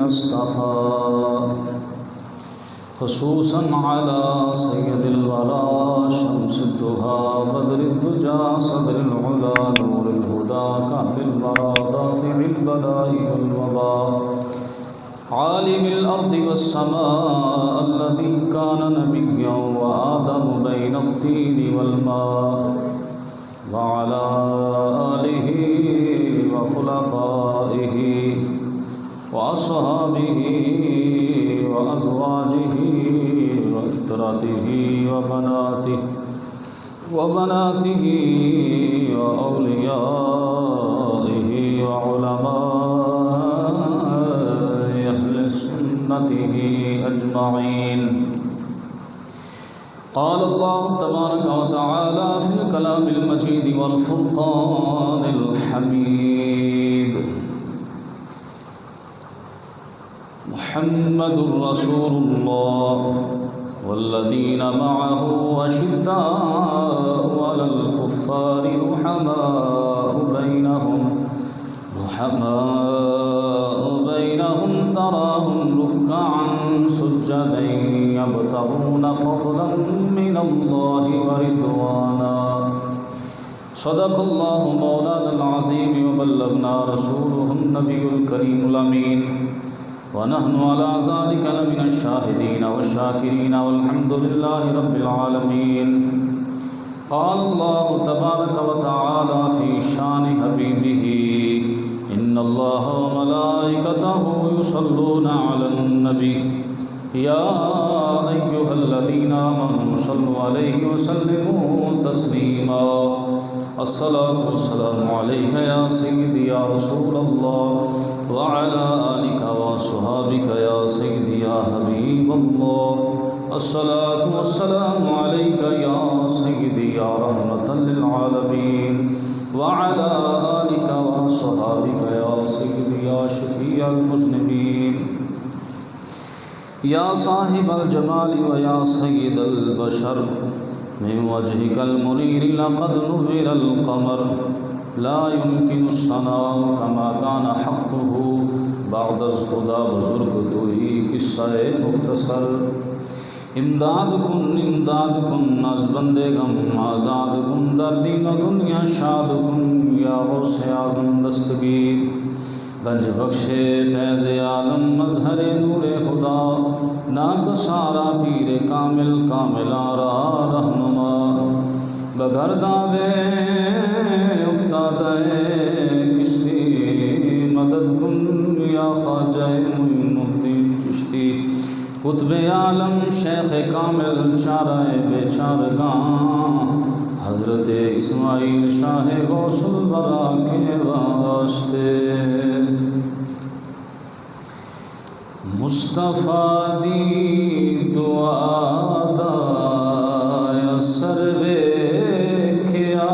اصطفى خصوصا على سيد الورى شمس الدهى بدر الدجى صدر العلا نور الهدى كهف الورى دافع البلاء والوباء عالم الأرض والسماء الذي كان نبيا وآدم بين الطين والماء وعلى آله وخلفائه وأصحابه وأزواجه وإترته وبناته وأوليائه وعلماء أهل سنته أجمعين. قال الله تبارك وتعالى في الكلام المجيد والفرقان الحميد محمد رسول الله والذين معه أشداء على الكفار رحماء بينهم تراهم ركعا سجدا يبتغون فضلا من الله ورضوانا. صدق الله مولانا العظيم وبلغنا رسوله النبي الكريم الأمين ونحن على ذلك لمن الشاهدين والشاكرين والحمد لله رب العالمين. قال الله تبارك وتعالى في شان حبيبه إن الله وملائكته يصلون على النبي يا أيها الذين آمنوا صلوا عليه وسلموا تسليما. الصلاة والسلام عليك يا سيدي يا رسول الله وعلى آلك وصحابك يا سيدي يا حبيب الله. الصلاة والسلام عليك يا سيدي يا رحمة للعالمين وعلى آلك وصحابك يا سيدي يا شفيع المذنبين يا صاحب الجمال ويا سيد البشر من وجهك المنير لقد نور القمر لا يمكن الثناء كما كان حقه بعد الهدى بزرگ توئی قصہ مختصر. امداد کن از بندے غم آزاد کن در دین و دنیا شاد کن یا غوث اعظم دستگیر. گنج بخش فیض عالم مظہر نور خدا ناک سارا پیر کامل آرا رہنما بگردابے افتادہ کشتی مدد کن یا خواجہ معین الدین چشتی. قطب عالم شیخ کامل چارہ بیچارگاں حضرت اسماعیل شاہ غوث الورا کے واسطے. مصطفیٰ دی دعا دا اثر ویکھیا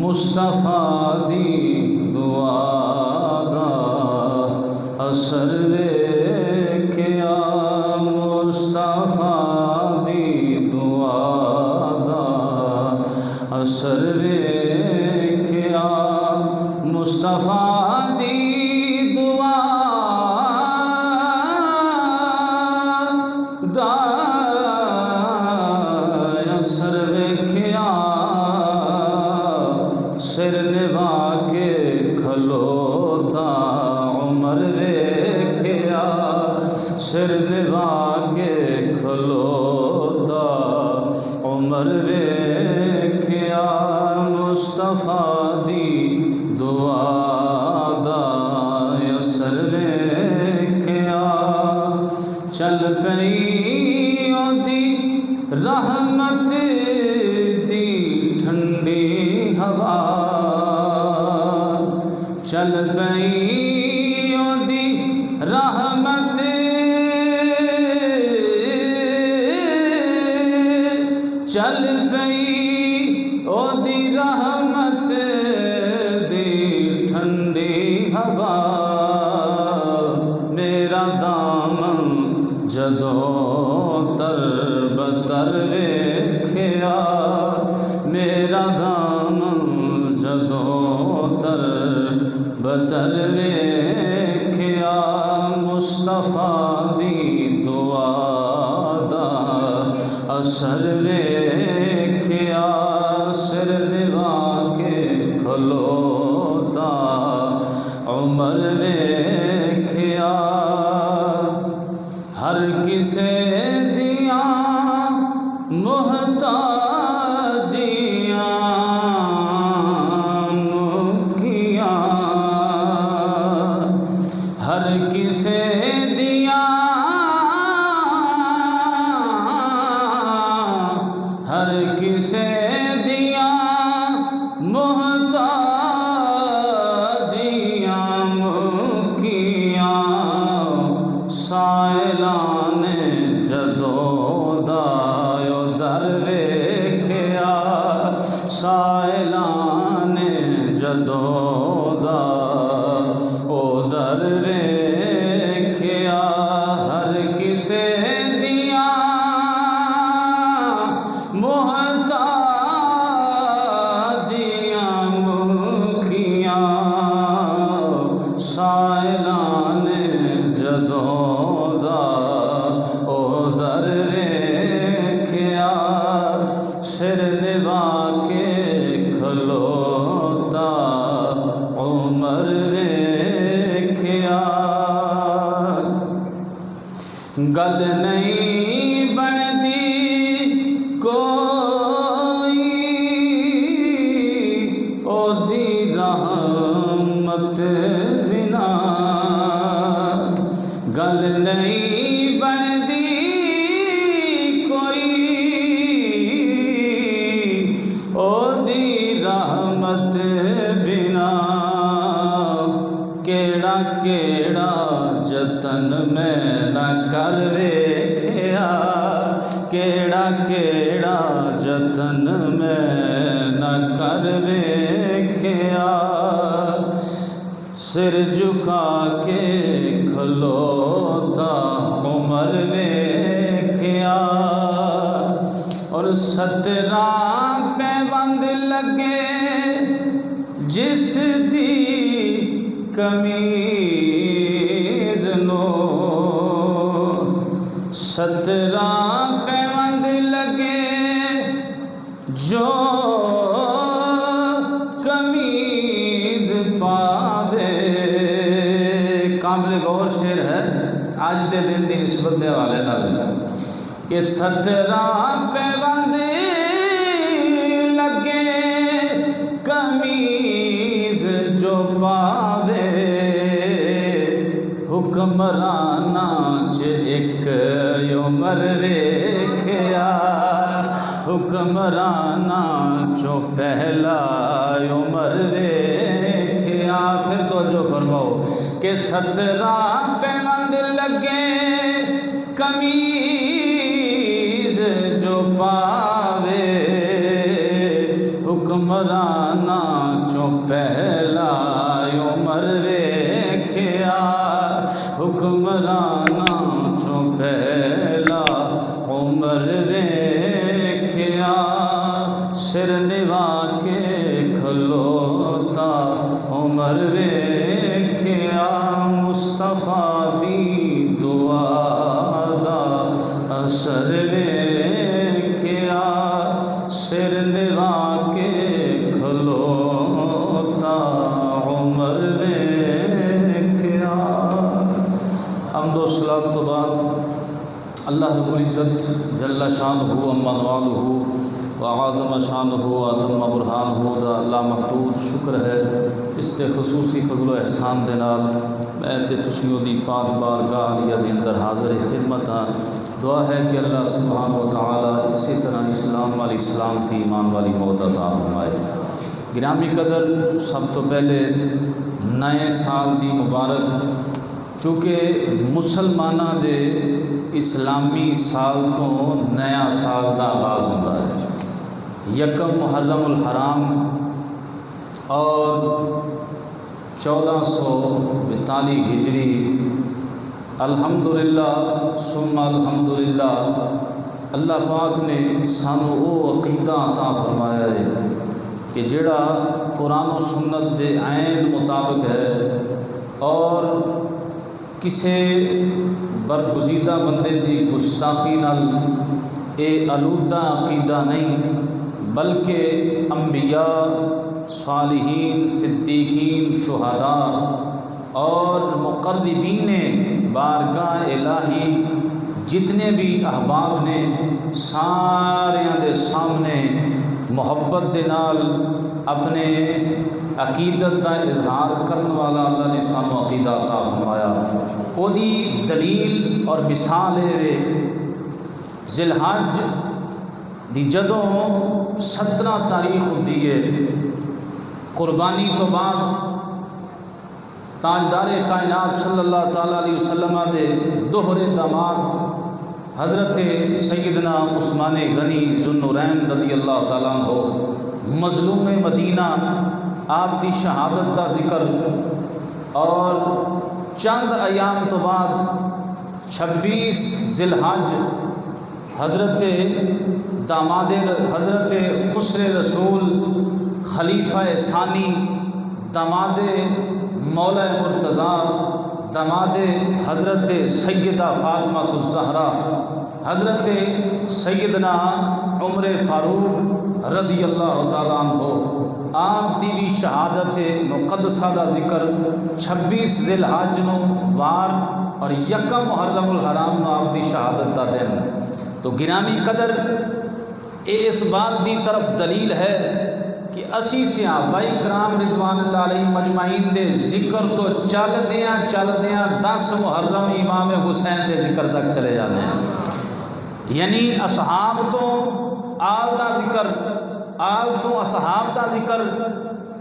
مصطفیٰ دی دعا دا اثر ویکھیا مصطفیٰ دی دعا دا اثر ویکھیا مصطفیٰ دی دعا دا اثر ویکھیا سر نبا کے کھلوتا عمر ویکھیا سر نبا کے کھلوتا عمر ویکھیا مصطفیٰ دی دعا دا اثر ویکھیا. چل پئی دی رحمت دی ٹھنڈی ہوا چل پئی دی رحمت چل پئی دی رحمت دی ٹھنڈی ہوا. میرا دامن جدوں تر بتر ویکھیا میرا دامن جدوں تر بتر ویکھیا مصطفیٰ دی دعا دا اثر ویکھیا سر نوا کے کھلوتا عمر ویکھیا ہر کسے دیاں محتاجیاں مکیاں ہر کسے دیاں ہر کسے دیاں محتاجیاں مکیاں سائلان جدو دایو در ویکھیا سائلان جدو دا او در ویکھیا ہر کسے دیاں محتاجیاں مکیاں سائلان جدو دا او در ویکھیا سر نوا کے کھلوتا عمر ویکھیا گل نہیں بندی کوئی او دی رحمت بنا گل نہیں بندی کوئی او دی رحمت بنا کیڑا کیڑا جتن میں نہ کر ویکھیا کیڑا کیڑا جتن میں نہ کر ویکھیا سر جھکا کے کھلوتا عمر ویکھیا اور 17 پیوند لگے جس دی کمیز نو 17 پیوند لگے جو کمیز پاوے قابل غور شعر ہے آج دے دن دی نسبت دے والے نال کہ 17 پیوند لگے کمیز جو پاوے حکمرانہ چ ایک عمر ویکھیا حکمرانہ چو پہلا عمر ویکھیا پھر توجہ فرماؤ کہ 17 پیوند لگے کمیز جو پاوے حکمرانہ چو پہلا عمر ویکھیا حکمرانہ چو پہلا عمر ویکھیا سر نوا کے کھلوتا عمر ویکھیا مصطفیٰ دی دعا دا اثر ویکھیا سر نوا کے کھلوتا عمر ویکھیا حمد و صلاۃ تو بعد اللہ رب العزت جل شانہ اما نوالہ وعظم شانہ واتم برہانہ دا لامحدود شکر ہے اس تے خصوصی فضل و احسان دے نال میں تے تسیوں دی پاک بارگاہ عالیہ دے اندر حاضر خدمت ہاں دعا ہے کہ اللہ سبحانہ و تعالی اسی طرح اسلام والی اسلام تھی ایمان والی موت عطا فرمائے گرامی قدر سب تو پہلے نئے سال دی مبارک چونکہ مسلمانہ دے اسلامی سال تو نیا سال دا آغاز ہوتا ہے یکم محرم الحرام اور 1442 ہجری الحمدللہ ثم الحمدللہ اللہ پاک نے سانو وہ عقیدہ عطا فرمایا ہے کہ جڑا قرآن و سنت دے عین مطابق ہے اور کسے برگزیدہ بندے دی گستاخی نال اے آلودہ عقیدہ نہیں، بلکہ انبیاء، صالحین، صدیقین، شہداء اور مقربین بارگاہ الہی جتنے بھی احباب نے ساریاں دے سامنے محبت دے نال اپنے عقیدت دا اظہار کرن والا اللہ نے سانو عقیدہ عطا فرمایا۔ او دی دلیل اور مثال ہے ذی الحج دی جدوں 17 تاریخ ہوندی ہے قربانی تو بعد تاجدار کائنات صلی اللہ تعالیٰ علیہ وسلم دے دوہرے داماد حضرت سیدنا عثمان غنی ذو النورین رضی اللہ تعالیٰ عنہ مظلوم مدینہ آپ دی شہادت دا ذکر، اور چند ایام تو بعد 26 ذی الحج حضرت داماد حضرت خسر رسول خلیفہ ثانی داماد مولا مرتضیٰ داماد حضرت سیدہ فاطمہ الزہرا حضرت سیدنا عمر فاروق رضی اللہ تعالیٰ عنہ آپ دی بھی شہادت مقدسہ دا ذکر 26 ذی الحج نو وار اور یکم محرم الحرام نو آپ دی شہادت دا دن۔ تو گرامی قدر اس بات دی طرف دلیل ہے کہ اسی صحابہ کرام رضوان اللہ علیہ مجمعین دے ذکر تو چل دیاں 10 محرم امام حسین دے ذکر تک چلے جانے ہیں، یعنی اصحاب تو آل دا ذکر، آل تو اصحاب دا ذکر،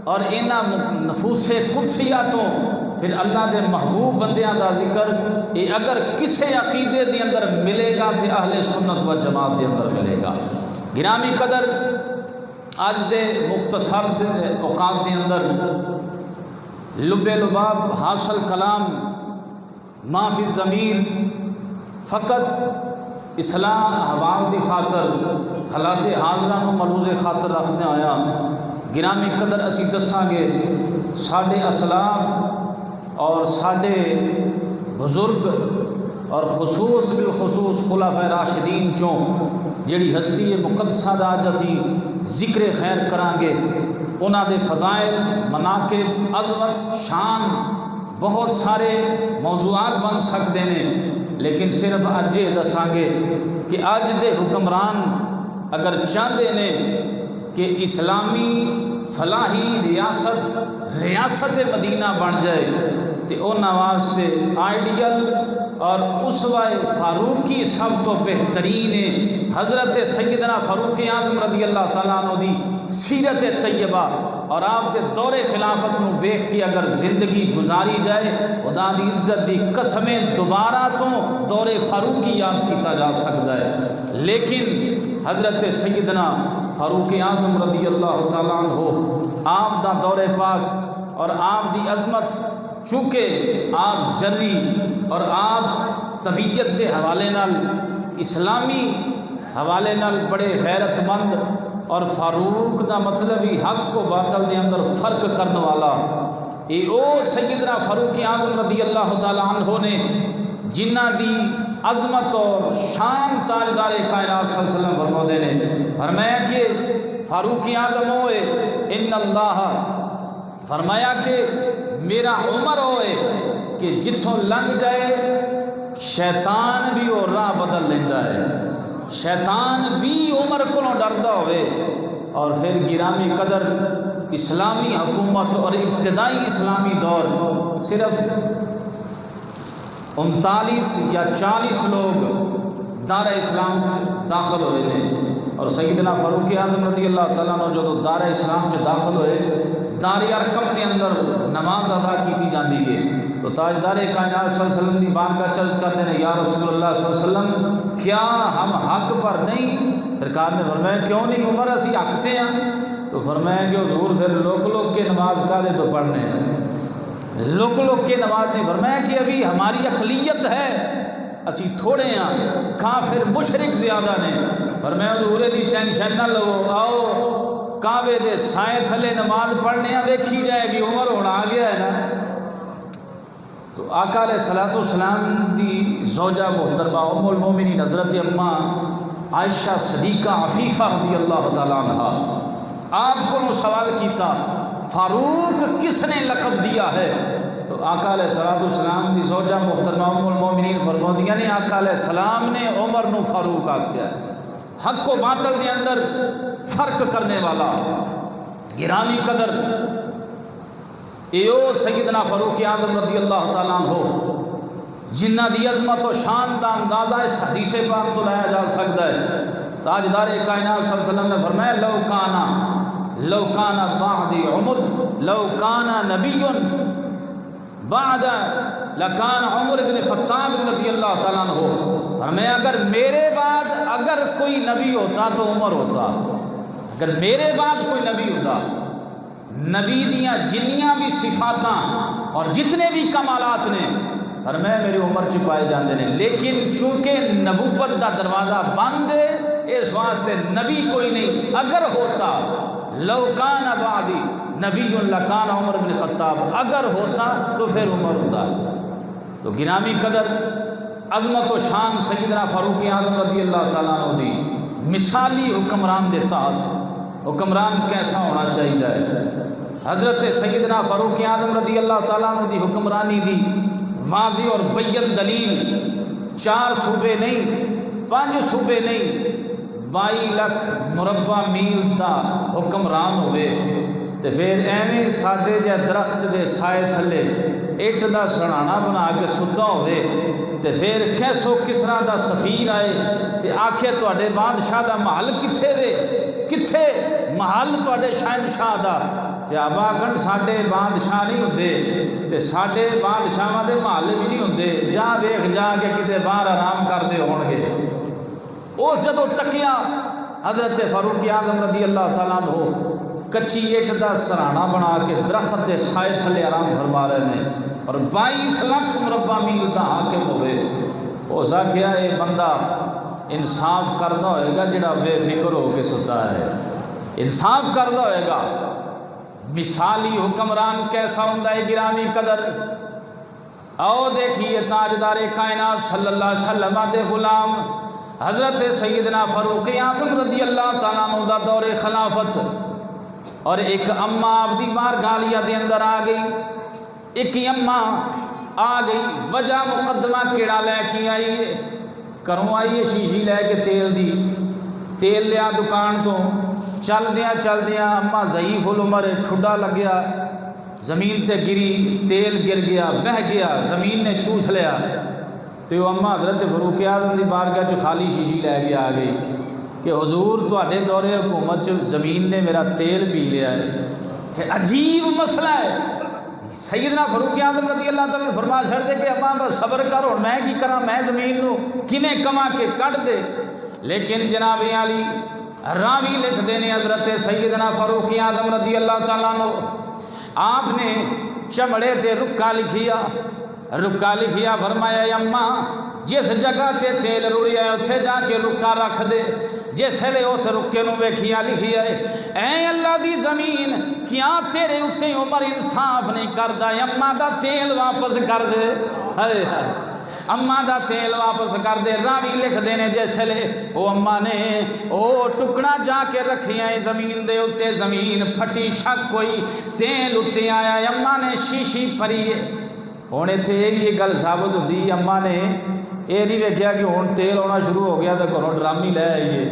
اور انہاں نفوس قدسیہ تو پھر اللہ دے محبوب بندیاں دا ذکر، یہ اگر کسے عقیدے دے اندر ملے گا تو اہل سنت و جماعت دے اندر ملے گا۔ گرامی قدر آج دے مختصر اوقات دے اندر لب لباب حاصل کلام ما فی الضمیر فقط اصلاح احوال دی خاطر حالات حاضرہ نو ملوز خاطر رکھتے آیا۔ گرامی قدر اسی دساں گے ساڈے اسلاف اور ساڈے بزرگ اور خصوص بالخصوص خلفائے راشدین چوں جڑی ہستی مقدسہ دا اج اسی ذکر خیر کران گے، انہاں دے فضائل، مناقب، عظمت، شان بہت سارے موضوعات بن سکتے ہیں، لیکن صرف اج یہ دساں گے کہ اج دے حکمران اگر چاہتے ہیں کہ اسلامی فلاحی ریاست مدینہ بن جائے تو انہاں واسطے آئیڈیل اور اسوہ فاروقی سب تو بہترین حضرت سیدنا فاروق اعظم رضی اللہ تعالیٰ عنہ دی سیرت طیبہ اور آپ دے دور خلافت نو ویکھ کے اگر زندگی گزاری جائے خدا دی عزت دی قسمیں دوبارہ تو دور فاروقی یاد کیتا جا سکتا ہے، لیکن حضرت سیدنا فاروق اعظم رضی اللہ تعالیٰ عنہ آپ دا دور پاک اور آپ دی عظمت، چونکہ آپ جری اور آپ طبیعت دے حوالے نال اسلامی حوالے نال بڑے غیرت مند، اور فاروق دا مطلب ہی حق و باطل دے اندر فرق کرنے والا، اے او سیدنا فاروق اعظم رضی اللہ تعالی عنہ نے جنہ دی عظمت اور شان تاجدار کائنات صلی اللہ علیہ وسلم فرماتے نے فرمایا کہ فاروق اعظم ہوئے ان اللہ، فرمایا کہ میرا عمر ہوئے کہ جتھوں لنگ جائے شیطان بھی وہ راہ بدل لیندہ ہے، شیطان بھی عمر کو ڈردا ہوئے۔ اور پھر گرامی قدر اسلامی حکومت اور ابتدائی اسلامی دور صرف 39 یا 40 لوگ دار اسلام داخل ہوئے تھے، اور سیدنا فاروق اعظم رضی اللہ تعالیٰ عنہ جو دار اسلام داخل ہوئے دار ارقم کے اندر نماز ادا کیتی جاندی ہے، تو تاجدار کائنات صلی اللہ علیہ وسلم دی بارگاہ چرچ کرتے ہیں یا رسول اللہ صلی اللہ علیہ وسلم کیا ہم حق پر نہیں؟ سرکار نے فرمایا کیوں نہیں عمر اسی حق تے ہیں؟ تو فرمایا کہ حضور پھر لوگ کے نماز کالے تو پڑھنے ہیں، لوگ کے نماز نہیں، فرمایا کہ ابھی ہماری اقلیت ہے، اسی تھوڑے ہیں، کافر مشرک زیادہ نے، فرمایا حضور دی ٹینشن نہ لو، آؤ کعبے دے سائے تھلے نماز پڑھنے ہیں، دیکھی جائے گی، عمر ہونا آ گیا ہے نا۔ تو تو آقا علیہ الصلوۃ والسلام دی زوجہ محترمہ ام المومنین حضرت اماں عائشہ صدیقہ عفیفہ رضی اللہ تعالیٰ عنہا آپ کو سوال کیتا فاروق کس نے لقب دیا ہے؟ تو آقا علیہ الصلوۃ والسلام دی زوجہ محترمہ ام المومنین فرماندیاں نے آقا علیہ السلام نے عمر نو فاروق آکھیا ہے، حق و باطل دے اندر فرق کرنے والا گرامی قدر ایو سیدنا فاروق اعظم رضی اللہ تعالیٰ عنہ جنہ دی عظمت و شان دا اندازہ اس حدیث پاک تو لایا جا سکتا ہے۔ تاجدار کائنات صلی اللہ علیہ وسلم نے فرمایا لو کانا بعدی عمر لو کانا نبی بعد لکان عمر بن خطاب رضی اللہ تعالیٰ عنہ، فرمایا اگر میرے بعد اگر کوئی نبی ہوتا تو عمر ہوتا، اگر میرے بعد کوئی نبی ہوتا، نبی دیاں جنیاں بھی صفاتاں اور جتنے بھی کمالات نے فرمایا میری عمر چ پائے جاندے نے، لیکن چونکہ نبوت دا دروازہ بند ہے اس واسطے نبی کوئی نہیں۔ اگر ہوتا لو کان بعدی نبی لکان عمر بن خطاب، اگر ہوتا تو پھر عمر ہوتا۔ تو گرامی قدر عظمت و شان سیدنا فاروق اعظم رضی اللہ تعالیٰ عنہ دی مثالی حکمران دے تحت حکمران کیسا ہونا چاہیے ہے۔ حضرت سیدنا فاروق اعظم رضی اللہ تعالیٰ عنہ دی حکمرانی دی واضح اور بین دلیل 4 صوبے نہیں 5 صوبے نہیں 22 لاکھ مربع میل تا حکمران ہوئے تے پھر ایویں سادے جے درخت دے سائے تھلے اٹ دا سڑانا بنا کے ستا ہوئے تے پھر کیسو کسرا دا سفیر آئے تے آکھے تواڈے بادشاہ دا محل کتھے وے، کتھے محل تواڈے شہنشاہ دا؟ صحابہ آکھن ساڈے بادشاہ نہیں ہوندے تے ساڈے بادشاہاں دے محل بھی نہیں ہوندے، جا ویکھ جا کے کتے باہر آرام کردے ہون گے۔ اس جدو تکیا حضرت فاروق اعظم رضی اللہ تعالیٰ عنہ کچی اٹ دا سرانا بنا کے درخت دے سائے تھلے آرام فرما رہے ہیں اور 22 لاکھ مربع میل دا حاکم ہوئے۔ ہو سکیا یہ بندہ انصاف کرتا ہوئے گا جڑا بے فکر ہو کے ستا ہے، انصاف کرتا ہوئے گا۔ مثالی حکمران کیسا ہوتا ہے گرامی قدر؟ آؤ دیکھیے تاجدار کائنات صلی اللہ علیہ وسلم دے غلام حضرت سیدنا فاروق اعظم رضی اللہ تعالیٰ عنہ دا دور خلافت، اور ایک اماں آپ دی بارگاہ دے اندر آ گئی، ایک اماں آ گئی، وجہ مقدمہ کیڑا لے کے آئی ہے؟ کروں آئی ہے شیشی لے کے تیل دی، تیل لیا دکان تو، چل دیاں اماں ضعیف العمر ٹھڈا لگیا، زمین تے گری، تیل گر گیا، بہہ گیا، زمین نے چوس لیا۔ تو وہ اماں حضرت فاروق اعظم دی بارگاہ چ خالی شیشی لے کے آ گئی کہ حضور تواڈے دور حکومت چ زمین نے میرا تیل پی لیا ہے۔ کہ عجیب مسئلہ ہے۔ سیدنا فاروق اعظم رضی اللہ تعالیٰ نے فرما چھڑ دے کہ اماں بس صبر کر، ہن میں کی کراں، میں زمین نو کنے کما کے کٹ دے۔ لیکن جناب علی راوی لکھ دینے حضرت سیدنا فاروق اعظم رضی اللہ تعالیٰ عنہ آپ نے چمڑے تے رکا لکھیا، فرمایا اماں جس جگہ تے تیل رڑیا ہے اتھے جا کے رکا رکھ دے۔ جس لے اس رکے نو ویکھیا لکھیا ہے اے اللہ دی زمین کیا تیرے اتے عمر انصاف نہیں کردا، اماں دا تیل واپس کر دے، ہائے ہائے اماں دا تیل واپس کر دے۔ راوی لکھ دینے جیسے لے او اماں نے او ٹکڑا جا کے رکھیا ہے زمین دے اتے، زمین پھٹی، شک کوئی تیل اتے آیا، اماں نے شیشی پھری ہے۔ ہن ایتھے یہ گل ثابت ہوندی اماں نے یہ نہیں ویکھیا کہ ہن تیل آنا شروع ہو گیا تو گھروں ڈرامی لے آئیے،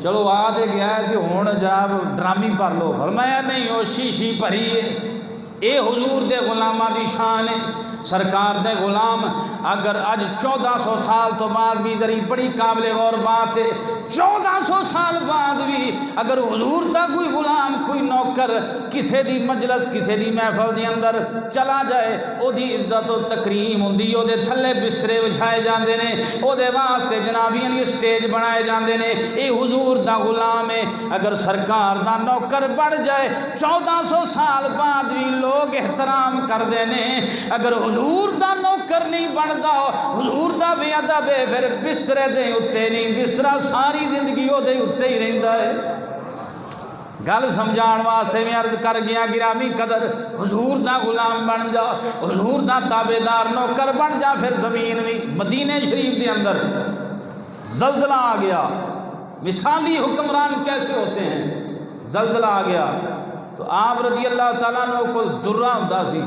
چلو آ تے گیا ہے تو ہن جناب ڈرامی بھر لو۔ فرمایا نہیں، وہ شیشی بھری ہے۔ اے حضور دے غلاماں دی شان ہے، سرکار دے غلام اگر اج 1400 سال تو بعد بھی ذری بڑی قابل غور بات ہے، 1400 سال بعد بھی اگر حضور تا کوئی غلام کوئی نوکر کسے دی مجلس کسے دی محفل دے اندر چلا جائے، او دی عزت و تکریم ہوندی، او دے تھلے بسترے وچھائے جاندے نے، او دے واسطے جنابیاں دی سٹیج بنائے جاندے نے۔ اے حضور دا غلام ہے، اگر سرکار دا نوکر بڑھ جائے 1400 سال بعد بھی لوگ احترام کردے نے۔ اگر حضور دا نوکر نہیں بندا، حضور دا بے ادب ہے، پھر بسترے دے اتے نہیں، بسترا ساری زندگی او دے اتے ہی رہندا ہے۔ گل سمجھان واسطے میں عرض کر گیا گرامی قدر حضور دا غلام بن جا، حضور دا تابعدار نوکر بن جا، پھر زمین بھی مدینے شریف دے اندر زلزلہ آ گیا۔ مثالی حکمران کیسے ہوتے ہیں؟ زلزلہ آ گیا تو آپ رضی اللہ تعالیٰ عنہ کو درہ ہوندا سی،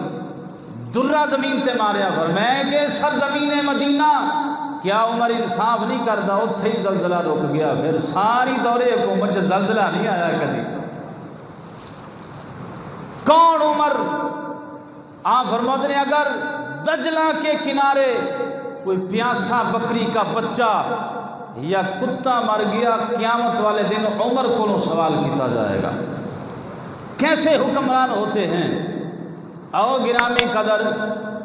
درہ زمین تے ماریا، فرمایا کہ سرزمین مدینہ کیا عمر انصاف نہیں کرتا؟ اتھے ہی زلزلہ رک گیا، پھر ساری دور حکومت چ زلزلہ نہیں آیا کبھی۔ کون عمر؟ آپ فرماتے ہیں اگر دجلہ کے کنارے کوئی پیاسا بکری کا بچہ یا کتا مر گیا، قیامت والے دن عمر کو سوال کیتا جائے گا۔ کیسے حکمران ہوتے ہیں؟ او گرامی قدر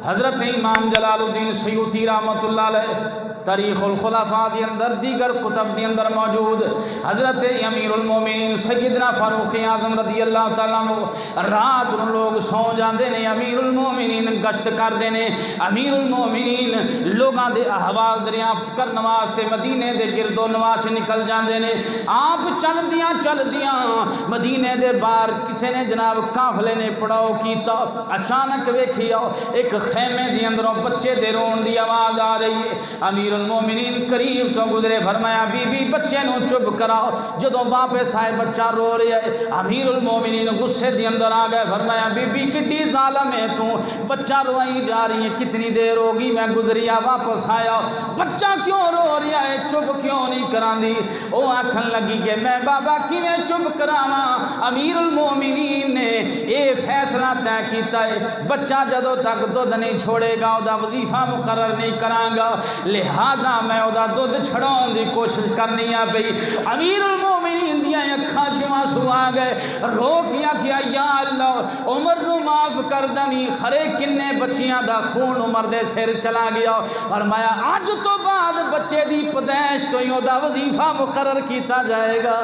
حضرت امام جلال الدین سیوطی رحمۃ اللہ علیہ تاریخ الخلفاء دی اندر دیگر کتب دی اندر موجود حضرت امیر المومنین سیدنا فاروق اعظم رضی اللہ تعالیٰ عنہ رات نو لوگ سو جاندے نے، امیر المومنین گشت کردے نے، امیر المومنین لوگاں دے احوال دریافت کرن واسطے مدینے دے گرد و نواح چ نکل جاندے نے۔ آپ چلدیاں مدینے دے باہر کسے نے جناب قافلے نے پڑاؤ کیتا، اچانک ویکھیا ایک خیمے دی اندروں بچے دے رون دی آواز آ رہی ہے۔ امیر المومنین قریب تو گزرے، فرمایا بی بی بچے نو چپ کراؤ۔ جدوں واپس آئے بچہ رو رہا ہے، امیر المومنین غصے دے اندر آ گئے، فرمایا بی بی کڈی ظالم ہے تو، بچہ روائی جا رہی ہے، کتنی دیر ہوگی میں گزریا واپس آیا، بچہ کیوں رو رہا ہے، چپ کیوں نہیں کراندی؟ او آکھن لگی کہ میں بابا کیویں چپ کراواں؟ امیر المومنین نے اے فیصلہ طے کیتا ہے بچہ جدوں تک دودھ نہیں چھوڑے گا او دا وظیفہ مقرر نہیں کراں گا، لہذا میں او دا دودھ چھڑاؤں دی کوشش کرنی ہے پئی۔ امیر المومنین دیاں اکھاں چ آنسو آ گئے، رو کیا یا اللہ عمر نو معاف کر دنی، خرے کنے بچیاں دا خون عمر دے سر چلا گیا۔ فرمایا اج تو بعد بچے دی پیدائش تو ہی او دا وظیفہ مقرر کیتا جائے گا۔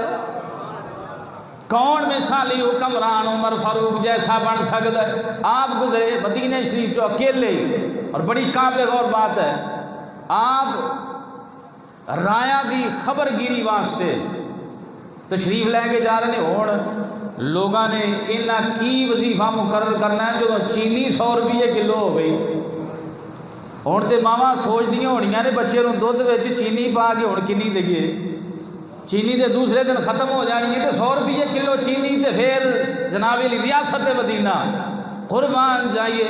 کون مثالی حکمران عمر فاروق جیسا بن سکتا ہے؟ آپ گزرے مدینہ شریف جو اکیلے، اور بڑی قابل غور بات ہے، آپ رایا دی خبر گیری واسطے تشریف لے کے جا رہے ہیں۔ ہوں لوگاں نے انہاں کی وظیفہ مقرر کرنا ہے جو چینی 100 روپے کلو ہو گئی۔ ہوں تو ماواں سوچ دیاں ہونیاں نے بچے نو دودھ وچ چینی پا کے ہوں کنی دئیے، چینی دے دوسرے دن ختم ہو جانی ہے، تو 100 روپے کلو چینی تے پھر جناب علی ریاست مدینہ قربان جائیے۔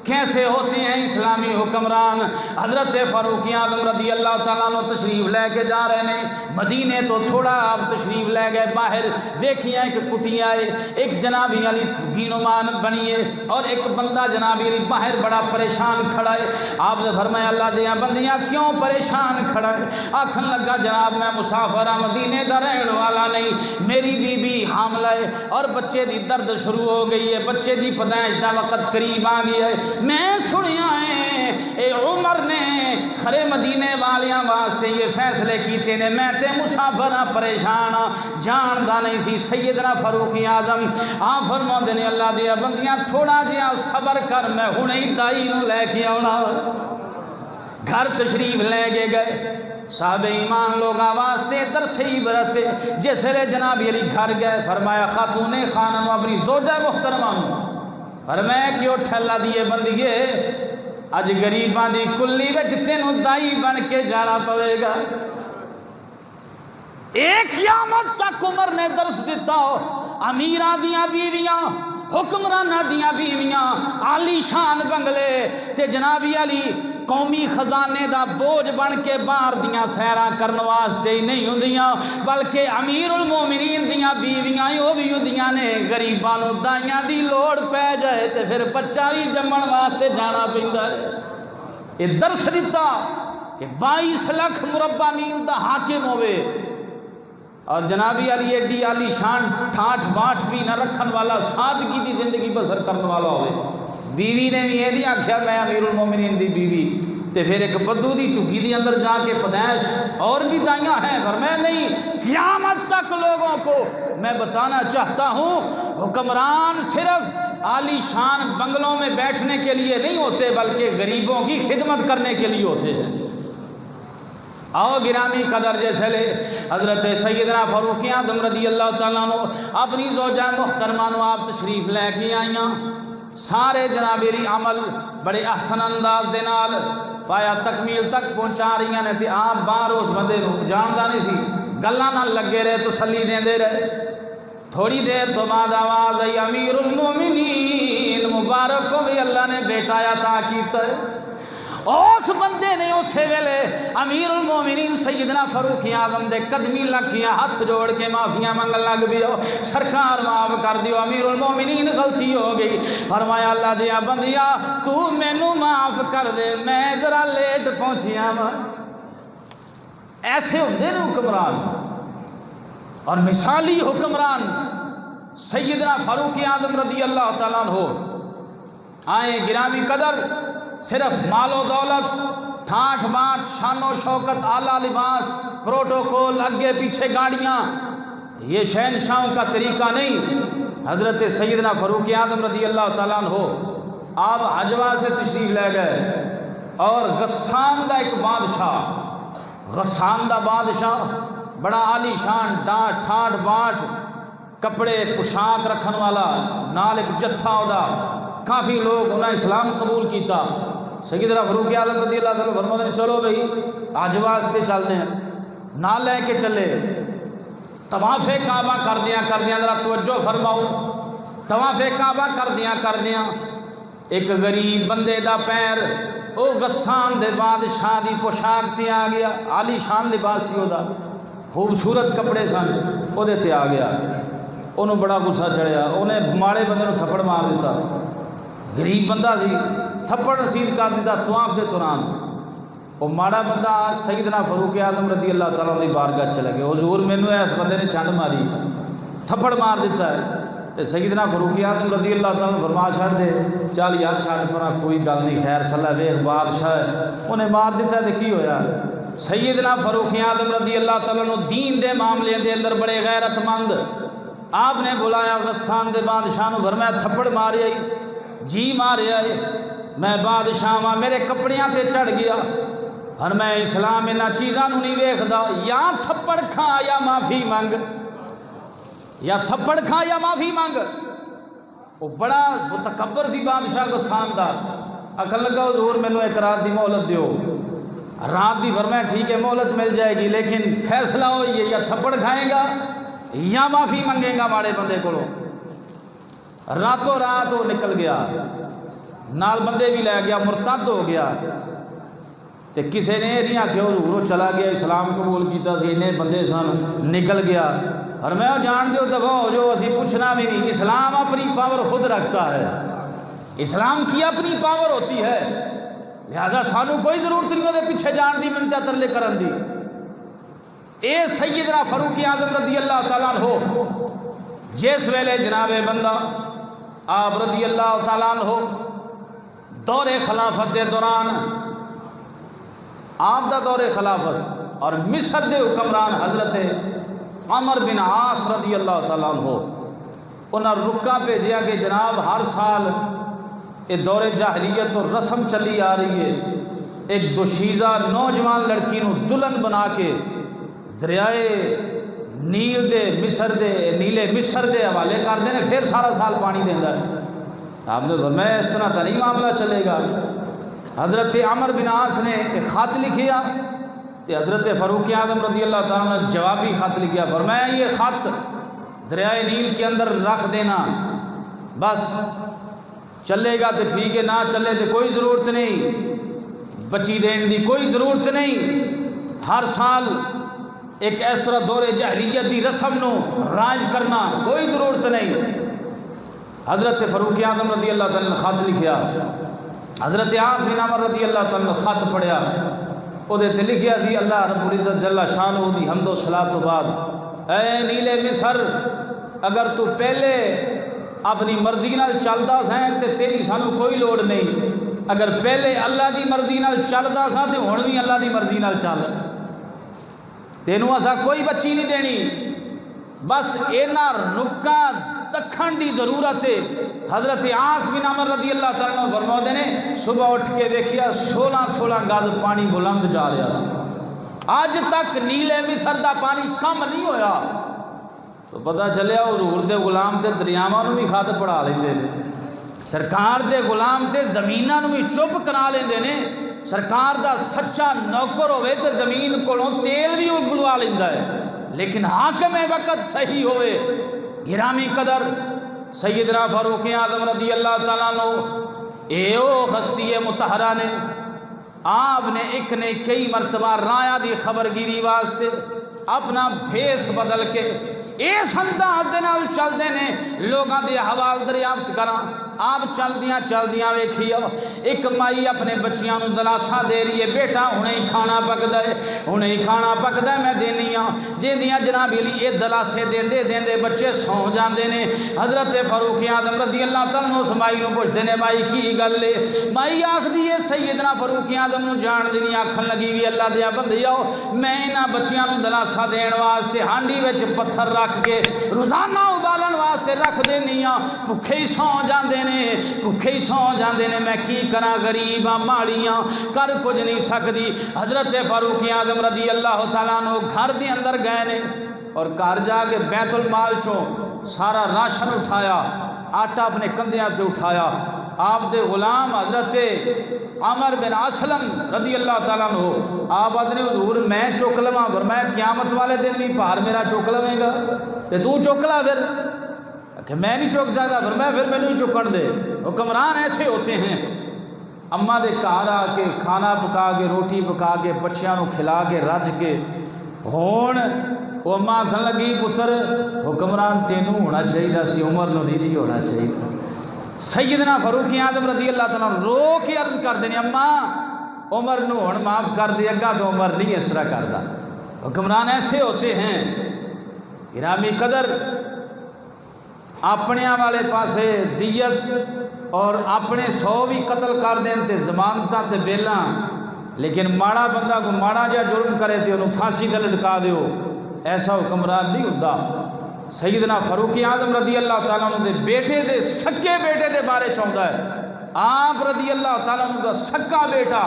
کیسے ہوتے ہیں اسلامی حکمران؟ حضرت فاروق اعظم رضی اللہ تعالیٰ عنہ تشریف لے کے جا رہے ہیں مدینے تو تھوڑا آپ تشریف لے گئے باہر، ویکھیا کہ کٹی آئے، ایک جناب علی چگی نمان بنیے اور ایک بندہ جناب علی باہر بڑا پریشان کھڑا ہے۔ آپ نے فرمایا اللہ دیاں بندیاں کیوں پریشان کھڑا ہے؟ آکھن لگا جناب میں مسافر ہاں، مدینے دا رہن والا نہیں، میری بی بی حاملہ ہے اور بچے دی درد شروع ہو گئی ہے، بچے دی پیدائش دا وقت قریب آ گیا ہے۔ میں سنیا ہے اے عمر نے خرے مدینے والیاں واسطے یہ فیصلے کیتے نے، میں تے مسافر ہاں، پریشان ہاں، جاندا نہیں سی۔ سیدنا فاروق اعظم آپ فرماندے نے اللہ دیا بندیاں تھوڑا جہا صبر کر، میں ہنے ہی دائی نو لے کے آنا۔ گھر تشریف لے کے گئے، صاحب ایمان لوگاں واسطے درس عبرت ہے۔ جس لے جناب علی گھر گئے، فرمایا خاتون خانم اپنی زوجہ محترمہ فرمایا کیوں ٹھلا دیے بندگے، اج غریباں دی کلی وچ تینوں دائی بن کے جانا پوے گا۔ ایک قیامت تک عمر نے درس دیتا ہو، امیراں دیاں بیویاں، حکمراناں دیاں بیویاں، عالی شان بنگلے تے جناب علی قومی خزانے دا بوجھ بن کے باہر دیاں سیراں کرن واسطے ہی نہیں ہوندیاں، بلکہ امیر المومنین دیاں بیویاں ہی وہ بھی ہوندیاں نے۔ غریباں نو دائیاں دی لوڑ پہ جائے تے پھر بچہ بھی جمن واسطے جانا پیندا ہے۔ یہ درس دیتا کہ 22 لاکھ مربع میل دا حاکم ہوئے اور جنابی علی ایڈی عالی شان ٹھاٹھ باٹھ بھی نہ رکھن والا، سادگی دی زندگی بسر کرنے والا ہوئے۔ بیوی نے بھی یہ نہیں آکھیا میں امیر المومنین دی بیوی، تے پھر ایک بدو دی چگی دی اندر جا کے پیدائش اور بھی دائیاں ہیں، فرمایا نہیں، قیامت تک لوگوں کو میں بتانا چاہتا ہوں حکمران صرف عالی شان بنگلوں میں بیٹھنے کے لیے نہیں ہوتے، بلکہ غریبوں کی خدمت کرنے کے لیے ہوتے ہیں۔ آؤ گرامی قدر جیسے لے حضرت سیدنا فاروق اعظم رضی اللہ تعالیٰ عنہ اپنی زوجہ محترمہ نو آپ تشریف لے کے آئیاں، سارے جنابیری عمل بڑے احسن انداز دے نال پایا تکمیل تک پہنچا رہی ہیں، تے آپ باہر اس بندے نو جاندا نہیں سی، گلاں نال لگے رہے، تسلی دے رہے۔ تھوڑی دیر تو بعد آواز آئی امیر المومنین مبارک کو بھی اللہ نے بیٹا عطا کیتا ہے۔ اس بندے نے اسی ویلے امیر المومنین سیدنا فاروق اعظم دے قدمی لگ گیا، ہاتھ جوڑ کے معافیاں منگن لگ پیا، سرکار معاف کر دیو، امیر المومنین غلطی ہو گئی۔ فرمایا اللہ دیا بندیا تو مینوں معاف کر دے، میں ذرا لیٹ پہنچیا وا۔ ایسے ہوندے نے حکمران، اور مثالی حکمران سیدنا فاروق اعظم رضی اللہ تعالیٰ عنہ آئے گرامی قدر، صرف مال و دولت، ٹھاٹ بانٹ، شان و شوکت، اعلیٰ لباس، پروٹوکول، اگے پیچھے گاڑیاں، یہ شہنشاہوں کا طریقہ نہیں۔ حضرت سیدنا فاروق اعظم رضی اللہ تعالیٰ عنہ آپ حجوہ سے تشریف لے گئے، اور غسان دا ایک بادشاہ، غسان دا بادشاہ بڑا عالی شان، ڈانٹ ٹھاٹ بانٹ، کپڑے پوشاک رکھن والا، نال ایک جتھا ہودا، کافی لوگ انہیں اسلام قبول کیتا۔ سیدنا فاروق اعظم رضی اللہ تعالیٰ فرماتے ہیں چلو بھئی آج واسطے چلنے ہیں، نہ لے کے چلے، طواف کعبہ کر دیا ذرا توجہ فرماؤ، طواف کعبہ کر دیا، ایک غریب بندے دا پیر او غسان دے بادشاہ دی پوشاک تے آ گیا، عالی شان لباس سی ہودا، خوبصورت کپڑے سن، او دے تے آ گیا، انہوں بڑا غصہ چڑھیا، انہیں ماڑے بندے نو تھپڑ مار دیتا، غریب بندہ سی، تھپڑ رسید کر دیتا طواف دے دوران۔ وہ ماڑا بندہ سیدنا فاروق اعظم رضی اللہ تعالیٰ عنہ دی بارگاہ چلے گئے، حضور مینوں اس بندے نے چنڈ ماری، تھپڑ مار دیتا ہے، تے سیدنا فاروق اعظم رضی اللہ تعالیٰ عنہ فرما چھڑ دے، چل یار چھڑ پرا کوئی گل نہیں، خیر صلاح ویکھ بادشاہ ہے، انہیں مار دیتا ہے تے کی ہویا۔ سیدنا فاروق اعظم رضی اللہ تعالیٰ عنہ دین دے معاملے دے اندر بڑے غیرت مند، آپ نے بلایا غسان دے بادشاہ نو، فرمایا تھپڑ مارے آئی، جی مارے آئے، میں بادشاہ ہاں، میرے کپڑیاں تے چڑھ گیا، اور میں اسلام انہاں چیزاں نو نہیں ویکھدا، یا تھپڑ کھا یا معافی مانگ، یا تھپڑ کھا یا معافی مانگ۔ وہ بڑا متکبر سی بادشاہ غسان دا، آکھن لگا حضور مینوں ایک رات دی مہلت دیو، رات دی، فرمایا ٹھیک ہے مہلت مل جائے گی، لیکن فیصلہ ہوئی ہے یا تھپڑ کھائے گا یا معافی منگے گا ماڑے بندے کو۔ راتوں رات وہ نکل گیا، نال بندے بھی لے گیا، مرتد ہو گیا، تے کسے نے یہ نہیں آکھیا حضور وہ چلا گیا، اسلام قبول کیتا سی، انہیں بندے سن، نکل گیا، اور میں جان دیو دفعہ ہو جو اسی پوچھنا بھی نہیں، اسلام اپنی پاور خود رکھتا ہے، اسلام کی اپنی پاور ہوتی ہے، لہذا سانو کوئی ضرورت نہیں ہوتے پیچھے جان دی، منتیں ترلے کرن دی۔ اے سیدنا فاروق اعظم رضی اللہ تعالیٰ عنہ جس ویلے جناب بندہ آپ رضی اللہ تعالیٰ عنہ دور خلافت دے دوران، آپ دا دور خلافت اور مصر دے حکمران حضرت عمر بن عاص رضی اللہ تعالیٰ عنہ انہاں رکا بھیجیا کہ جناب ہر سال یہ دور جاہلیت اور رسم چلی آ رہی ہے، ایک دوشیزہ نوجوان لڑکی نو دلہن بنا کے دریائے نیل دے مصر دے نیلے مصر دے حوالے کر دینے، پھر سارا سال پانی دیندہ ہے۔ آپ نے فرمایا اس طرح تو نہیں معاملہ چلے گا۔ حضرت عمر بن عاص نے ایک خط لکھیا، کہ حضرت فاروق اعظم رضی اللہ تعالیٰ نے جوابی خط لکھیا، فرمایا یہ خط دریائے نیل کے اندر رکھ دینا، بس چلے گا تو ٹھیک ہے، نہ چلے تو کوئی ضرورت نہیں، بچی دین دی کوئی ضرورت نہیں، ہر سال ایک اس طرح دور جاہلیت دی رسم نو راج کرنا کوئی ضرورت نہیں۔ حضرت فاروق اعظم رضی اللہ تعالیٰ نے خط لکھیا، حضرت عاص بن عمر رضی اللہ تعالیٰ نے خط پڑھیا، وہ تے لکھیا سی اللہ رب العزت جل شانہ دی حمد و صلاۃ تو بعد، اے نیلے مصر اگر تو پہلے اپنی مرضی نال چلدا سیں تے تیری سانو کوئی لوڑ نہیں، اگر پہلے اللہ دی مرضی نال چلدا ساں تے ہن بھی اللہ دی مرضی نال چل، تینوں اسا کوئی بچی نہیں دینی، بس اینا رکا چکھن دی ضرورت ہے۔ حضرت عاص بن عمر رضی اللہ تعالیٰ عنہ فرماتے نے صبح اٹھ کے ویکھیا 16 گز پانی بلند جا رہا سی، اج تک نیلے مصر دا پانی کم نہیں ہویا. تو پتہ چلیا حضور دے غلام تے دریاواں نوں بھی خط پڑھا لیندے نے, سرکار دے غلام تے زمیناں نوں بھی چپ کرا لیندے نے. سرکار دا سچا نوکر ہوئے تے زمین کولوں تیل بھی اگلوا لیندا ہے, لیکن حاکم وقت صحیح ہوئے. گرامی قدر سیدنا فاروق اعظم رضی اللہ تعالیٰ عنہ اے او ہستی مطہرہ نے, آپ نے ایک نے کئی مرتبہ رایا دی خبرگیری واسطے اپنا بھیس بدل کے اس انداز دے نال چل دے نے لوگاں دے حوال دریافت کراں. آپ چلدیاں ویکھیا ایک مائی اپنے بچیاں نوں دلاسا دے رہی ہے, بیٹا ہنے ہی کھانا پکدا ہے میں دینی ہاں. دیندیاں جناب علی اے دلاسے دیندے بچے سو جاندے نے. حضرت فاروق اعظم رضی اللہ تعالیٰ عنہ اس مائی نوں پوچھدے نے, مائی کی گل ہے؟ مائی آکھدی ہے سیدنا فاروق اعظم نوں جان دی نہیں, آکھن لگی وی اللہ دے بندیو میں انہاں بچیاں نوں دلاسا دین واسطے ہانڈی وچ پتھر رکھ کے روزانہ ابالن واسطے رکھ دینی ہاں, بھکھے ہی سو جاندے نے میں کی کراں, غریب ہاں ماڑی ہاں کر کچھ نہیں سکدی. حضرت فاروق اعظم رضی اللہ تعالیٰ عنہ گھر دے اندر گئے نے اور گھر جا کے بیت المال چوں سارا راشن اٹھایا, آٹا اپنے کندھیاں سے اٹھایا. آپ دے غلام حضرت عمر بن اسلم رضی اللہ تعالیٰ عنہ آپ آدھے حضور میں چک لواں, فرمایا قیامت والے دن بھی پہاڑ میرا چک لویں گا تے تو چک لا پھر, کہ میں نہیں چک سکتا, فرمایا پھر مینوں ہی چکن دے. حکمران ایسے ہوتے ہیں, اماں دے گھر آ کے کھانا پکا کے روٹی پکا کے بچیاں نوں کھلا کے رج کے ہون وہ اماں آکھن لگی پتر حکمران تینوں ہونا چاہیے سی, عمر نوں نہیں سی ہونا چاہیے. سیدنا فاروق اعظم رضی اللہ تعالیٰ رو کے عرض کر دیں اماں عمر نوں ہن معاف کر دے, اگا تو عمر نہیں اس طرح کردا. حکمران ایسے ہوتے ہیں. گرامی قدر اپنے والے پاسے دیت اور اپنے 100 بھی قتل کر دیں تے ضمانتاں تے بیلاں, لیکن ماڑا بندہ کو ماڑا جا جرم کرے تے انہوں پھانسی تے لٹکا دیو, ایسا حکمران نہیں ہوتا. سیدنا فاروق اعظم رضی اللہ تعالیٰ عنہ دے بیٹے دے سکے بیٹے دے بارے چاہتا ہے. آپ رضی اللہ تعالیٰ عنہ کا سکا بیٹا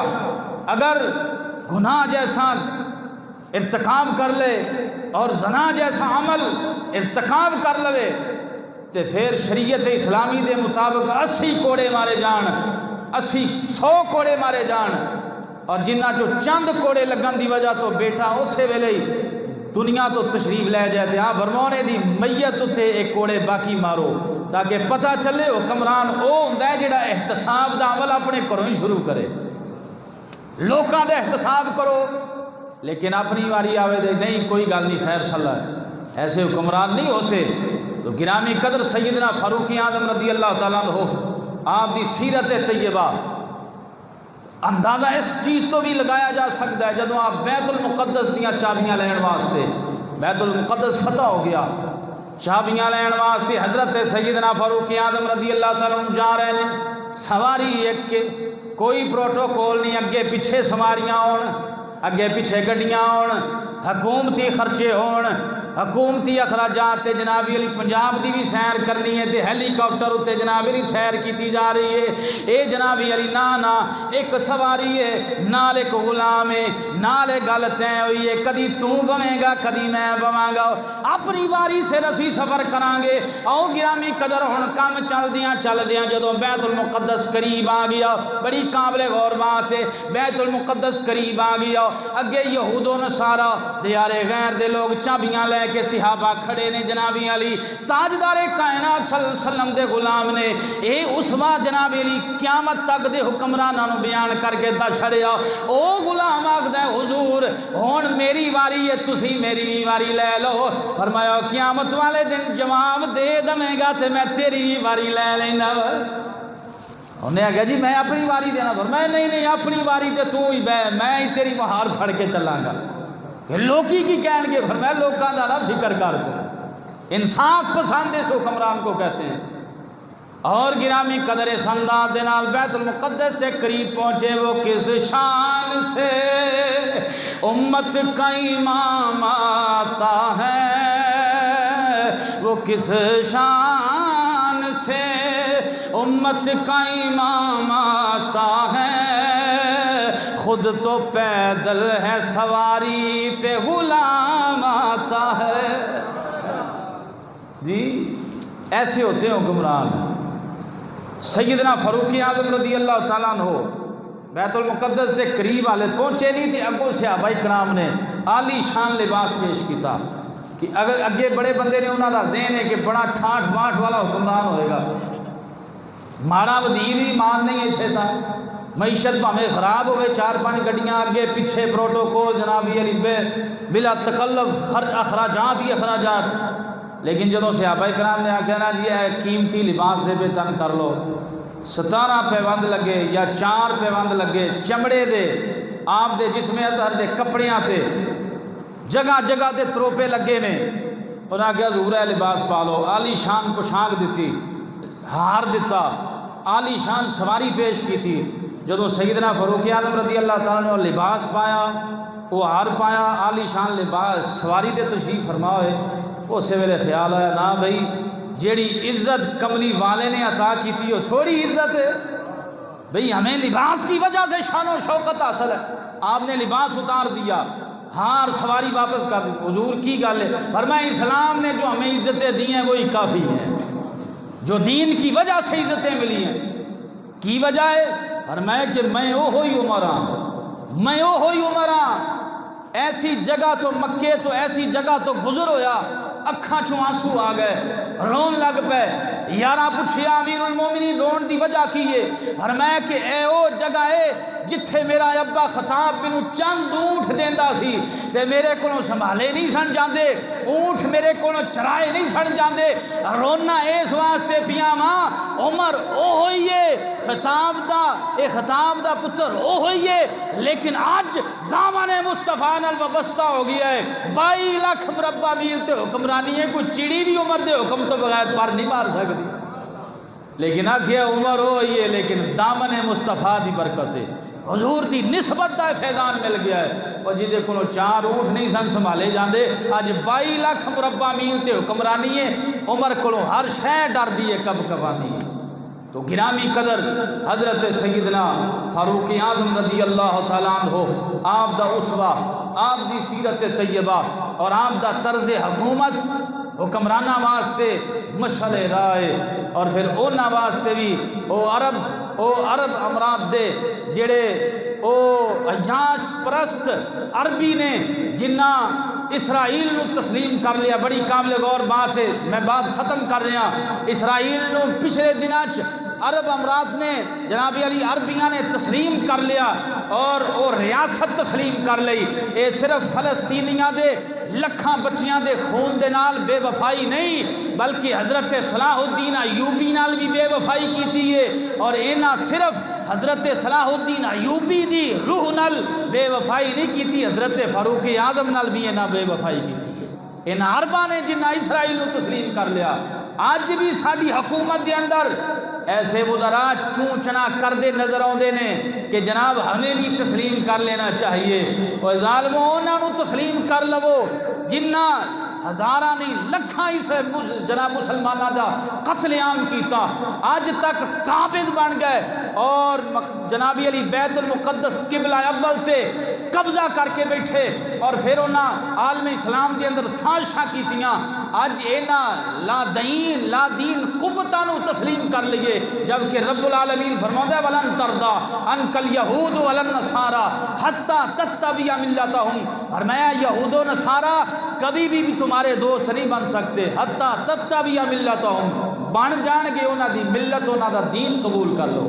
اگر گناہ جیسا ارتکاب کر لے اور زنا جیسا عمل ارتکاب کر لے تے پھر شریعت اسلامی دے مطابق 80 کوڑے مارے جان, 100 کوڑے مارے جان, اور جنہ جو چند کوڑے لگن دی وجہ تو بیٹا اسے ویلے ہی دنیا تو تشریف لے جائے تے آپ فرمانے دی میت تے ایک کوڑے باقی مارو تاکہ پتہ چلے حکمران او ہوندا ہے جڑا احتساب دا عمل اپنے گھروں ہی شروع کرے. لوکاں دا احتساب کرو لیکن اپنی واری آوے دے نہیں کوئی گل نہیں خیر صلاح, ایسے حکمران نہیں ہوتے. تو گرامی قدر سیدنا فاروق اعظم رضی اللہ تعالیٰ عنہ آپ دی سیرت طیبہ اندازہ اس چیز تو بھی لگایا جا سکتا ہے جدوں آپ بیت المقدس دیاں چابیاں لین واسطے, بیت المقدس فتح ہو گیا, چابیاں لین واسطے حضرت سیدنا فاروق اعظم رضی اللہ تعالیٰ عنہ جا رہے ہیں. سواری ایک کے کوئی پروٹوکول نہیں, اگے پیچھے سواریاں ہون, اگے پیچھے گڈیاں ہون, حکومتی خرچے ہون, حکومتی اخراجات تے جناب علی پنجاب دی بھی سیر کرنی ہے تے ہیلی کاپٹر اتنے جناب علی سیر کیتی جا رہی ہے. اے جناب علی نا ایک سواری ہے نال ایک غلام ہے, نال گل طے ہوئی ہے کدی تو بویں گا کدی میں بواں گا, اپنی واری سے رسی سفر کران گے. آؤ گرامی قدر ہن کم چلدیاں جدوں بیت المقدس قریب آ گیا, بڑی قابل غور بات ہے, بیت المقدس قریب آ گیا, اگے یہود و نصارا دیارے غیر دے لوگ چابیاں لے کہ صحابہ کھڑے نے. جناب علی تاجدار کائنات صلی اللہ علیہ وسلم دے غلام نے اے اسوا جناب علی قیامت تک دے حکمراناں نو بیان کر کے دا چھڑیا. او غلام آکھدا ہے حضور ہن میری واری ہے تسی میری بھی واری لے لو. فرمایا قیامت والے دن جواب دے دمے گا تے میں تیری واری لے لینا. انہیں آگیا جی میں اپنی واری دینا, فرمایا نہیں اپنی واری تے تو ہی بے, میں ہی تیری مہار پھڑ کے چلاں گا. لوکی کی کہن گے, فرمایا لوکاں دا نہ فکر کر تو, انصاف پسند اس حکمران کو کہتے ہیں. اور گرامی قدر سنداد نال بیت المقدس کے قریب پہنچے. وہ کس شان سے امت کا امام آتا ہے, وہ کس شان سے امت کا امام آتا ہے, خود تو پیدل ہے سواری پہ غلام آتا ہے. جی ایسے ہوتے ہیں حکمران. سیدنا فاروق اعظم رضی اللہ تعالیٰ عنہ بیت المقدس کے قریب والے پہنچے نہیں تھے، اگوں صحابہ کرام نے عالی شان لباس پیش کیتا کہ اگر اگے بڑے بندے نے انہوں کا ذہن ہے کہ بڑا ٹھاٹھ باٹھ والا حکمران ہوئے گا، ماڑا وزیر ہی مان نہیں اتنے تھا، معیشت بھاویں خراب ہوئے، 4-5 گڈیاں اگے پیچھے پروٹوکول جنابی علی بلا تکلف اخراجات ہی اخراجات. لیکن جدوں صحابہ کرام نے آخیا نا جی اے قیمتی لباس دے پہ تن کر لو، 17 پیوند لگے یا 4 پیوند لگے چمڑے دے آپ دے جسم اطہر دے کپڑیاں تے جگہ جگہ تے تروپے لگے نے. انہاں کہا حضور اے لباس پا لو، عالی شان پوشاک دیتی، ہار دیتا، عالی شان سواری پیش کی تھی. جدوں سیدنا فاروق اعظم رضی اللہ تعالیٰ نے لباس پایا، وہ ہار پایا، عالی شان لباس سواری دے تشریف فرما ہوئے، اس ویلے خیال آیا نا بھائی جیڑی عزت کملی والے نے عطا کی تھی وہ تھوڑی عزت ہے بھئی، ہمیں لباس کی وجہ سے شان و شوکت حاصل ہے. آپ نے لباس اتار دیا، ہار سواری واپس کر دی. حضور کی گل ہے؟ فرمایا اسلام نے جو ہمیں عزتیں دی ہیں وہی کافی ہیں، جو دین کی وجہ سے عزتیں ملی ہیں. کی وجہ ہے؟ فرمایا کہ میں وہ ہوئی عمر ہاں، میں وہ ہوئی عمر ہاں. ایسی جگہ تو مکے تو ایسی جگہ تو گزر ہویا، اکھاں چوں آنسو آ گئے، رون لگ پے. یارا پوچھیا امیر المومنین رون دی وجہ کی ہے؟ فرمایا کہ اے او جگہ ہے جتھے میرا ابا خطاب مینوں چند اونٹ دیندا سی تے میرے کولوں سنبھالے نہیں سن جاندے، اونٹ میرے کولوں چرائے نہیں سن جاندے. رونا اس واسطے پیاں ماں عمر او ہوئی ہے خطاب دا، اے خطاب دا پتر او ہوئی ہے، لیکن اج دامن مصطفیٰ نال وابستہ ہو گیا ہے. 22 لاکھ مربع میل تے حکمرانی ہے، کوئی چڑی بھی عمر دے حکم تو بغیر پر نہیں مار سکتی. لیکن آخیا عمر ہوئی ہے لیکن دامن مصطفیٰ دی برکت ہے، حضور دی نسبت دا فیضان مل گیا ہے. اور جدے کو 4 اونٹ نہیں سن سنبھالے جاندے، اج 22 لاکھ مربع میل تے حکمرانی ہے، عمر کو ہر شے ڈر دی ہے کب کبانی ہے. تو گرامی قدر حضرت سیدنا فاروق اعظم رضی اللہ تعالیٰ عنہ آپ دا اسوہ، آپ دی سیرت طیبہ اور آپ دا طرز حکومت حکمرانہ واسطے مشعل رائے، اور پھر اونا واسطے بھی او عرب امراض دے جڑے او عیاش پرست عربی نے جنہ اسرائیل نو تسلیم کر لیا. بڑی قابل غور بات ہے، میں بات ختم کر رہا. اسرائیل نو پچھلے دناں عرب امراض نے جناب علی عربیاں نے تسلیم کر لیا اور وہ ریاست تسلیم کر لئی. اے صرف فلسطینیاں دے لکھاں بچیاں دے خون دے نال بے وفائی نہیں، بلکہ حضرت صلاح الدین ایوبی نال بھی بے وفائی کیتی ہے. اور اینا صرف حضرت صلاح الدین ایوبی دی روح نال بے وفائی نہیں کیتی، حضرت فاروق اعظم نال بھی اینا بے وفائی کیتی ہے. ان عرباں نے جنہ اسرائیل کو تسلیم کر لیا. آج بھی ساری حکومت دے اندر ایسے وزراء چونچنا کر دے نظر آتے ہیں کہ جناب ہمیں بھی تسلیم کر لینا چاہیے. اور ظالموں انہوں تسلیم کر لو جنہ ہزاراں نہیں لکھاں اسے جناب مسلمانہ دا قتل عام کیتا، آج تک قابض بن گئے اور جناب علی بیت المقدس قبلہ اول تے قبضہ کر کے بیٹھے، اور پھر انہاں عالم اسلام دے اندر سازشاں کیتیاں. اج اینا لا دین قوتاں نو تسلیم کر لیے، جبکہ رب العالمین فرماتا ہے ولن ترضى عنك اليهود ولا النصارى حتى تتبع ملتهم. فرمایا یہود و نصارہ کبھی بھی تمہارے دوست نہیں بن سکتے، حتی تتبع ملتهم، بن جان گے انہاں دی ملت، انہاں دا دین قبول کر لو.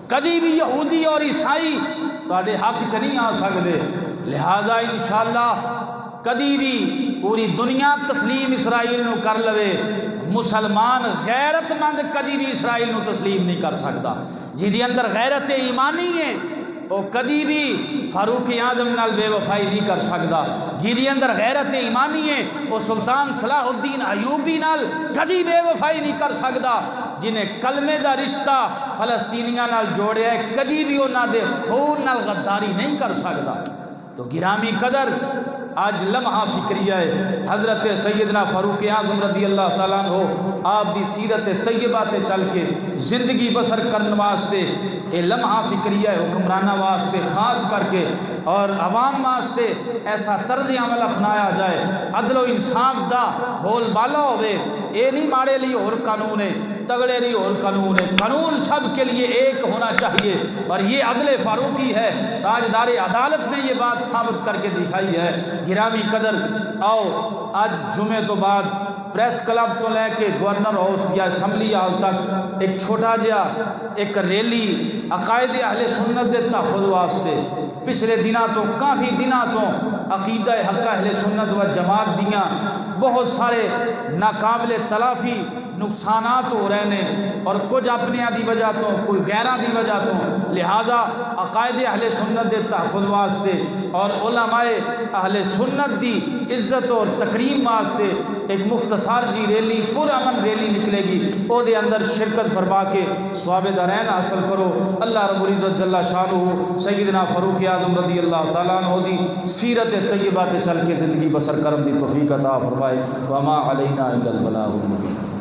کبھی بھی یہودی اور عیسائی تواڈے حق چ نہیں آ سکتے. لہذا انشاءاللہ کدی بھی پوری دنیا تسلیم اسرائیل نو کر لوے، مسلمان غیرت مند کدی بھی اسرائیل نو تسلیم نہیں کر سکتا. جی اندر غیرت ایمانی ہے وہ کدی بھی فاروق اعظم نال بے وفائی نہیں کر سکتا. جی اندر غیرت ایمانی ہے وہ سلطان صلاح الدین ایوبی نال کدی بے وفائی نہیں کر سکتا. جنہیں کلمے دا رشتہ فلسطینیاں نال جوڑیا ہے کدی بھی انہاں دے خون نال غداری نہیں کر سکتا. تو گرامی قدر آج لمحہ فکریہ ہے حضرت سیدنا فاروق اعظم رضی اللہ تعالیٰ عنہ آپ دی سیرت طیبہ تے چل کے زندگی بسر کرن واسطے اے لمحہ فکریہ ہے حکمرانہ واسطے خاص کر کے اور عوام واسطے ایسا طرز عمل اپنایا جائے عدل و انصاف دا بول بالا ہوئے اے نہیں ماڑے لیے اور قانون ہے تگڑے لیے اور قانون ہے قانون سب کے لیے ایک ہونا چاہیے اور یہ عدل فاروقی ہے تاجدار عدالت نے یہ بات ثابت کر کے دکھائی ہے گرامی قدر آؤ آج جمعے تو بعد پریس کلب تو لے کے گورنر ہاؤس یا اسمبلی ہال تک ایک چھوٹا جہا ایک ریلی عقائد اہل سنت دے تحفظ واسطے پچھلے دنوں تو کافی دنوں تو عقیدہ حق اہل سنت و جماعت دیاں بہت سارے ناقابل تلافی نقصانات ہو رہے ہیں اور کچھ اپنے دی وجہ تو کوئی غیرہ دی وجہ تو لہذا عقائد اہل سنت دے تحفظ واسطے اور علماء اہل سنت دی عزت اور تکریم واسطے ایک مختصر جی ریلی پرامن ریلی نکلے گی او دے اندر شرکت فرما کے ثواب دارین حاصل کرو اللہ رب العزت جل شانہ سیدنا فاروق اعظم رضی اللہ تعالیٰ عنہ دی سیرت طیبہ تے چل کے زندگی بسر کرم دی توفیق عطا فرمائے وما علینا الا البلاغ المبین